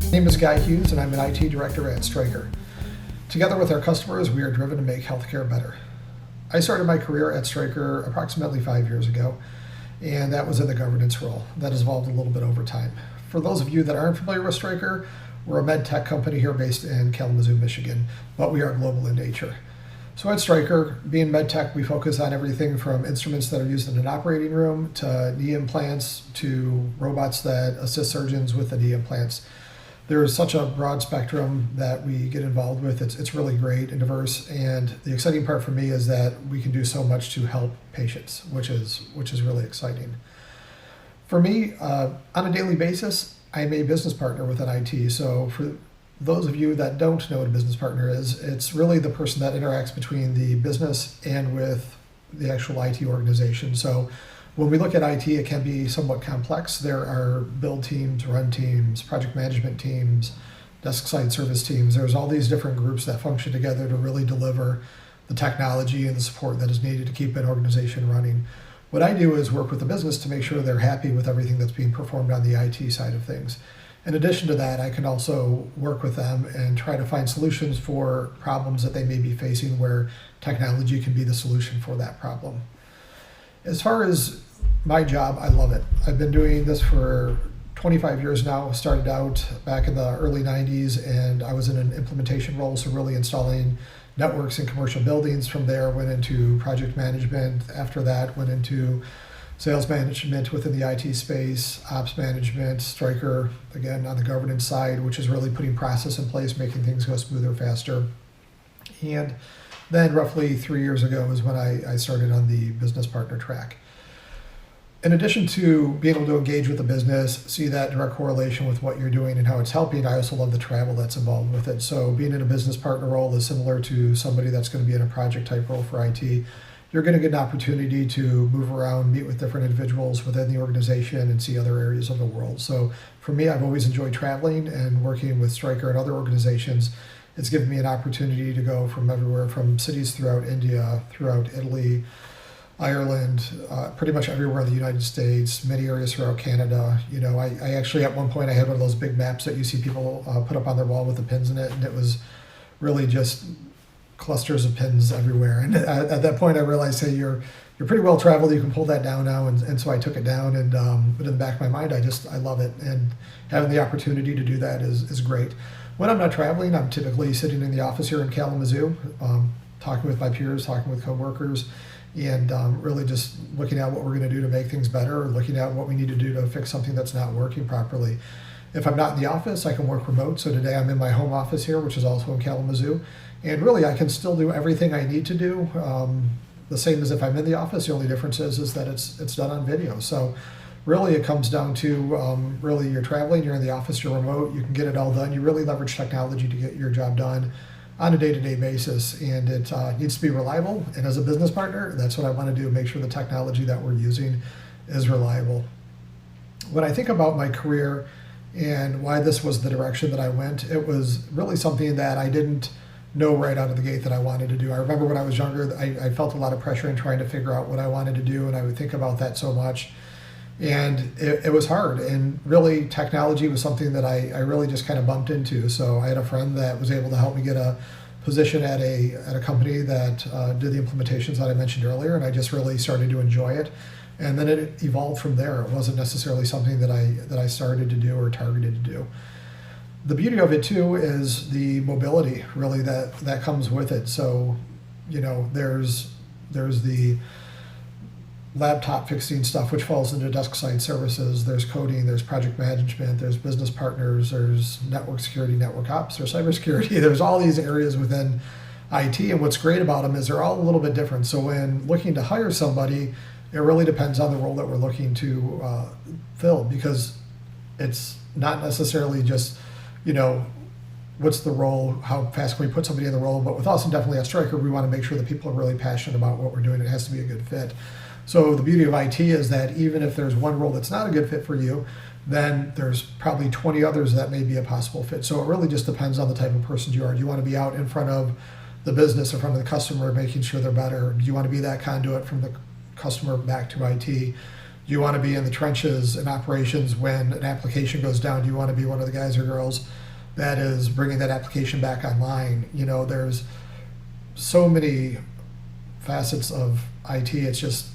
My name is Guy Hughes, and I'm an IT director at Stryker. Together with our customers, we are driven to make healthcare better. I started my career at Stryker approximately 5 years ago, and that was in the governance role. That has evolved a little bit over time. For those of you that aren't familiar with Stryker, we're a med tech company here based in Kalamazoo, Michigan, but we are global in nature. So at Stryker, being med tech, we focus on everything from instruments that are used in an operating room to knee implants to robots that assist surgeons with the knee implants. There is such a broad spectrum that we get involved with. It's really great and diverse, and the exciting part for me is that we can do so much to help patients, which is really exciting. For me, on a daily basis, I'm a business partner within IT. So for those of you that don't know what a business partner is, it's really the person that interacts between the business and with the actual IT organization. So when we look at IT, it can be somewhat complex. There are build teams, run teams, project management teams, desk side service teams. There's all these different groups that function together to really deliver the technology and the support that is needed to keep an organization running. What I do is work with the business to make sure they're happy with everything that's being performed on the IT side of things. In addition to that, I can also work with them and try to find solutions for problems that they may be facing where technology can be the solution for that problem. As far as my job, I love it. I've been doing this for 25 years now. Started out back in the early 90s, and I was in an implementation role, so really installing networks in commercial buildings. From there, went into project management. After that, went into sales management within the IT space, ops management, Stryker, again, on the governance side, which is really putting process in place, making things go smoother, faster. And then roughly 3 years ago is when I started on the business partner track. In addition to being able to engage with the business, see that direct correlation with what you're doing and how it's helping, I also love the travel that's involved with it. So being in a business partner role is similar to somebody that's going to be in a project type role for IT. You're going to get an opportunity to move around, meet with different individuals within the organization, and see other areas of the world. So for me, I've always enjoyed traveling and working with Stryker and other organizations. It's given me an opportunity to go from everywhere, from cities throughout India, throughout Italy, Ireland, pretty much everywhere in the United States, many areas throughout Canada. You know, I actually at one point I had one of those big maps that you see people put up on their wall with the pins in it, and it was really just clusters of pins everywhere. And at that point I realized, hey, you're pretty well traveled, you can pull that down now, and so I took it down, and but in the back of my mind, I love it, and having the opportunity to do that is great. When I'm not traveling, I'm typically sitting in the office here in Kalamazoo, talking with my peers, talking with coworkers, and really just looking at what we're going to do to make things better, or looking at what we need to do to fix something that's not working properly. If I'm not in the office, I can work remote. So today I'm in my home office here, which is also in Kalamazoo. And really, I can still do everything I need to do, the same as if I'm in the office. The only difference is that it's done on video. So really, it comes down to really you're traveling, you're in the office, you're remote, you can get it all done. You really leverage technology to get your job done on a day-to-day basis, and it needs to be reliable. And as a business partner, that's what I want to do, make sure the technology that we're using is reliable. When I think about my career and why this was the direction that I went, it was really something that I didn't know right out of the gate that I wanted to do. I remember when I was younger, I felt a lot of pressure in trying to figure out what I wanted to do, and I would think about that so much. And it was hard, and really technology was something that I really just kind of bumped into. So I had a friend that was able to help me get a position at a company that did the implementations that I mentioned earlier, and I just really started to enjoy it. And then it evolved from there. It wasn't necessarily something that I started to do or targeted to do. The beauty of it too is the mobility really that comes with it. So, you know, there's the laptop fixing stuff, which falls into desk side services. There's coding, there's project management, there's business partners, there's network security, network ops, there's cybersecurity. There's all these areas within IT, and what's great about them is they're all a little bit different. So when looking to hire somebody, it really depends on the role that we're looking to fill, because it's not necessarily just, you know, what's the role, how fast can we put somebody in the role, but with us, and definitely at Stryker, we want to make sure that people are really passionate about what we're doing. It has to be a good fit. So the beauty of IT is that even if there's one role that's not a good fit for you, then there's probably 20 others that may be a possible fit. So it really just depends on the type of person you are. Do you want to be out in front of the business, in front of the customer, making sure they're better? Do you want to be that conduit from the customer back to IT? Do you want to be in the trenches in operations when an application goes down? Do you want to be one of the guys or girls that is bringing that application back online? There's so many facets of IT. That's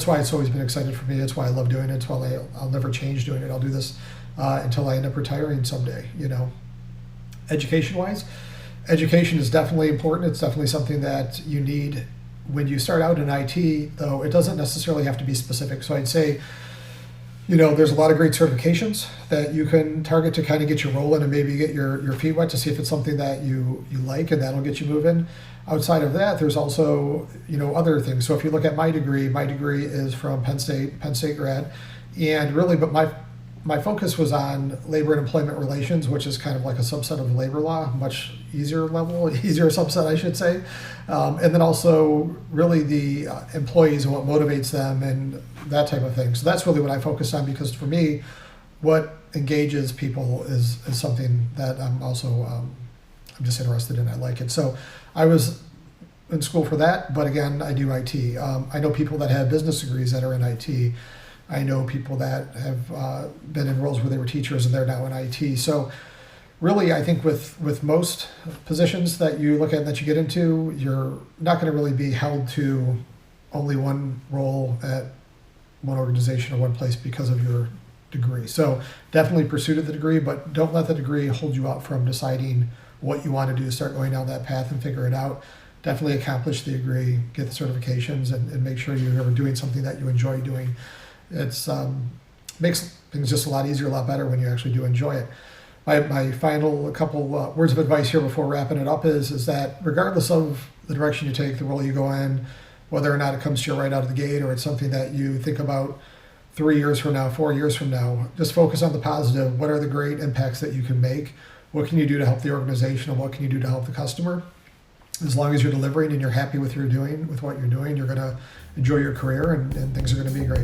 why it's always been exciting for me. That's why I love doing it. It's why I'll never change doing it. I'll do this until I end up retiring someday. Education-wise, education is definitely important. It's definitely something that you need when you start out in IT, though it doesn't necessarily have to be specific. So I'd say, there's a lot of great certifications that you can target to kind of get you rolling and maybe get your feet wet to see if it's something that you like, and that'll get you moving. Outside of that, there's also, other things. So if you look at my degree is from Penn State grad, and really, but my focus was on labor and employment relations, which is kind of like a subset of labor law, much easier subset, I should say. And then also really the employees and what motivates them and that type of thing. So that's really what I focus on, because for me, what engages people is something that I'm also, I'm just interested in. I like it. So I was in school for that, but again, I do IT. I know people that have business degrees that are in IT. I know people that have been in roles where they were teachers and they're now in IT. So really, I think with most positions that you look at and that you get into, you're not going to really be held to only one role at one organization or one place because of your degree. So definitely pursue the degree, but don't let the degree hold you up from deciding what you want to do, start going down that path and figure it out. Definitely accomplish the degree, get the certifications, and make sure you're doing something that you enjoy doing. It's makes things just a lot easier, a lot better when you actually do enjoy it. My final couple words of advice here before wrapping it up is that regardless of the direction you take, the role you go in, whether or not it comes to you right out of the gate or it's something that you think about 3 years from now, 4 years from now, just focus on the positive. What are the great impacts that you can make? What can you do to help the organization, and what can you do to help the customer? As long as you're delivering and you're happy with what you're doing, you're going to enjoy your career, and things are going to be great.